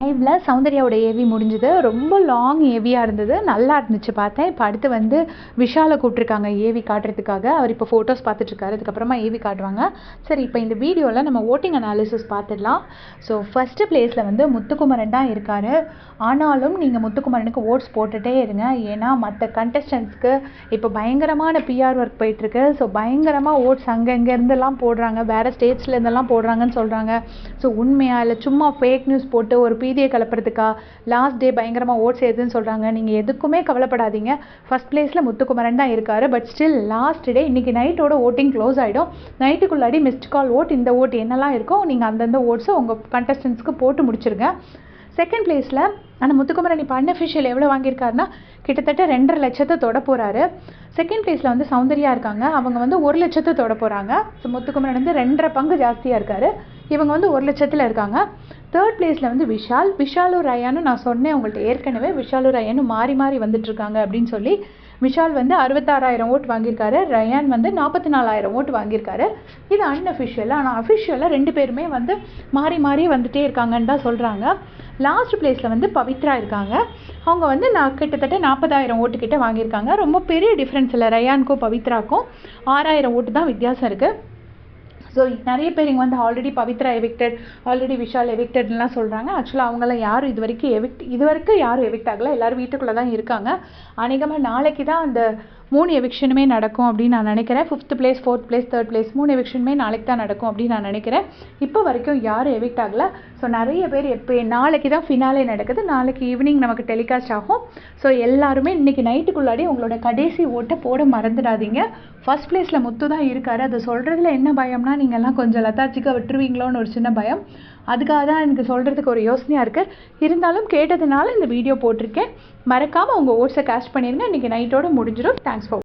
லைவ்ல சௌந்தர்யாவோட ஏவி முடிஞ்சது. ரொம்ப லாங் ஏவியாக இருந்தது. நல்லா இருந்துச்சு பார்த்தேன். இப்போ அடுத்து வந்து விஷாலை கூப்பிட்ருக்காங்க ஏவி காட்டுறதுக்காக. அவர் இப்போ ஃபோட்டோஸ் பார்த்துட்ருக்காரு. அதுக்கப்புறமா ஏவி காட்டுவாங்க. சரி, இப்போ இந்த வீடியோவில் நம்ம ஓட்டிங் அனாலிசிஸ் பார்த்துடலாம். ஸோ ஃபஸ்ட்டு பிளேஸில் வந்து முத்துக்குமரன் தான் இருக்கார். ஆனாலும் நீங்கள் முத்துக்குமரனுக்கு ஓட்ஸ் போட்டுகிட்டே இருங்க. ஏன்னா மற்ற கண்டஸ்டன்ஸ்க்கு இப்போ பயங்கரமான பிஆர் ஒர்க் போயிட்டுருக்கு. ஸோ பயங்கரமாக ஓட்ஸ் அங்கங்கேருந்தெல்லாம் போடுறாங்க, வேறு ஸ்டேட்ஸ்லேருந்தெல்லாம் போடுறாங்கன்னு சொல்கிறாங்க. ஸோ உண்மையாக இல்லை சும்மா ஃபேக் நியூஸ் போட்டு ஒரு பீதியை கலப்புறதுக்கா லாஸ்ட் டே பயங்கரமாக ஓட்ஸ் ஏதுன்னு சொல்கிறாங்க. நீங்கள் எதுக்குமே கவலைப்படாதீங்க. ஃபஸ்ட் பிளேஸில் முத்துக்குமரன் தான் இருக்கார். பட் ஸ்டில் லாஸ்ட் டே இன்றைக்கி நைட்டோட ஓட்டிங் க்ளோஸ் ஆகிடும். நைட்டுக்குள்ளாடி மிஸ்ட் கால் ஓட், இந்த ஓட் என்னெல்லாம் இருக்கோ நீங்கள் அந்தந்த ஓட்ஸை உங்கள் கண்டஸ்டன்ஸ்க்கு போட்டு முடிச்சிருங்க. செகண்ட் பிளேஸில் ஆனால் முத்துக்குமரன் இப்போ அன்அஃபிஷியல் எவ்வளோ வாங்கியிருக்காருன்னா கிட்டத்தட்ட 2.5 லட்சத்தை தொட போகிறாரு. செகண்ட் பிளேஸில் வந்து சௌந்தர்யா இருக்காங்க. அவங்க வந்து 1 லட்சத்தை தொட போகிறாங்க. ஸோ முத்துக்குமரன் வந்து 2.5 பங்கு ஜாஸ்தியாக இருக்கார். இவங்க வந்து 1 லட்சத்தில் இருக்காங்க. தேர்ட் பிளேஸில் வந்து விஷாலும் ரயானும் நான் சொன்னேன் உங்கள்கிட்ட ஏற்கனவே. விஷாலும் ரயானும் மாறி மாறி வந்துட்டுருக்காங்க அப்படின்னு சொல்லி. விஷால் வந்து 66,000 ஓட் வாங்கியிருக்காரு. ரயான் வந்து 44,000 ஓட் வாங்கியிருக்காரு. இது அன்அஃபிஷியல். ஆனால் அஃபிஷியலாக 2 பேருமே வந்து மாறி மாறி வந்துகிட்டே இருக்காங்கன்னு தான் சொல்கிறாங்க. லாஸ்ட் பிளேஸில் வந்து பவித்ரா இருக்காங்க. அவங்க வந்து கிட்டத்தட்ட 40,000 ஓட்டுக்கிட்ட வாங்கியிருக்காங்க. ரொம்ப பெரிய டிஃப்ரென்ஸ் இல்லை. ரயானுக்கும் பவித்ராக்கும் 6,000 ஓட்டு தான் வித்தியாசம் இருக்குது. ஸோ நிறைய பேர் இங்கே வந்து already Pavithra evicted, already Vishal எவிக்டட்லாம் சொல்கிறாங்க. ஆக்சுவலாக அவங்களாம் யாரும் இது வரைக்கும் யாரும் எவிக்ட் ஆகலை. எல்லோரும் வீட்டுக்குள்ளே தான் இருக்காங்க. அநேகமாக நாளைக்கு தான் அந்த 3 எவிக்ஷனுமே நடக்கும் அப்படின்னு நான் நினைக்கிறேன். 5th place, 4th place, 3rd place 3 எவிக்ஷனுமே நாளைக்கு தான் நடக்கும் அப்படின்னு நான் நினைக்கிறேன். இப்போ வரைக்கும் யாரும் எவிக்ட் ஆகலை. ஸோ நிறைய பேர் நாளைக்கு தான் ஃபினாலே நடக்குது. நாளைக்கு ஈவினிங் நமக்கு டெலிகாஸ்ட் ஆகும். ஸோ எல்லாருமே இன்றைக்கி நைட்டுக்குள்ளாடி உங்களோட கடைசி ஓட்டை போட மறந்துடாதீங்க. ஃபஸ்ட் பிளேஸில் முத்து தான் இருக்கார். அதை சொல்கிறதுல என்ன பயம்னா நீங்கள்லாம் கொஞ்சம் லத்தாச்சிக்காக விட்டுருவீங்களோன்னு ஒரு சின்ன பயம். அதுக்காக தான் எனக்கு சொல்கிறதுக்கு ஒரு யோசனையாக இருக்குது. இருந்தாலும் கேட்டதுனால இந்த வீடியோ போட்டிருக்கேன். மறக்காமல் உங்கள் ஓட்ஸை கேஷ் பண்ணிடுங்க. இன்றைக்கி நைட்டோடு முடிஞ்சிடும். Thanks for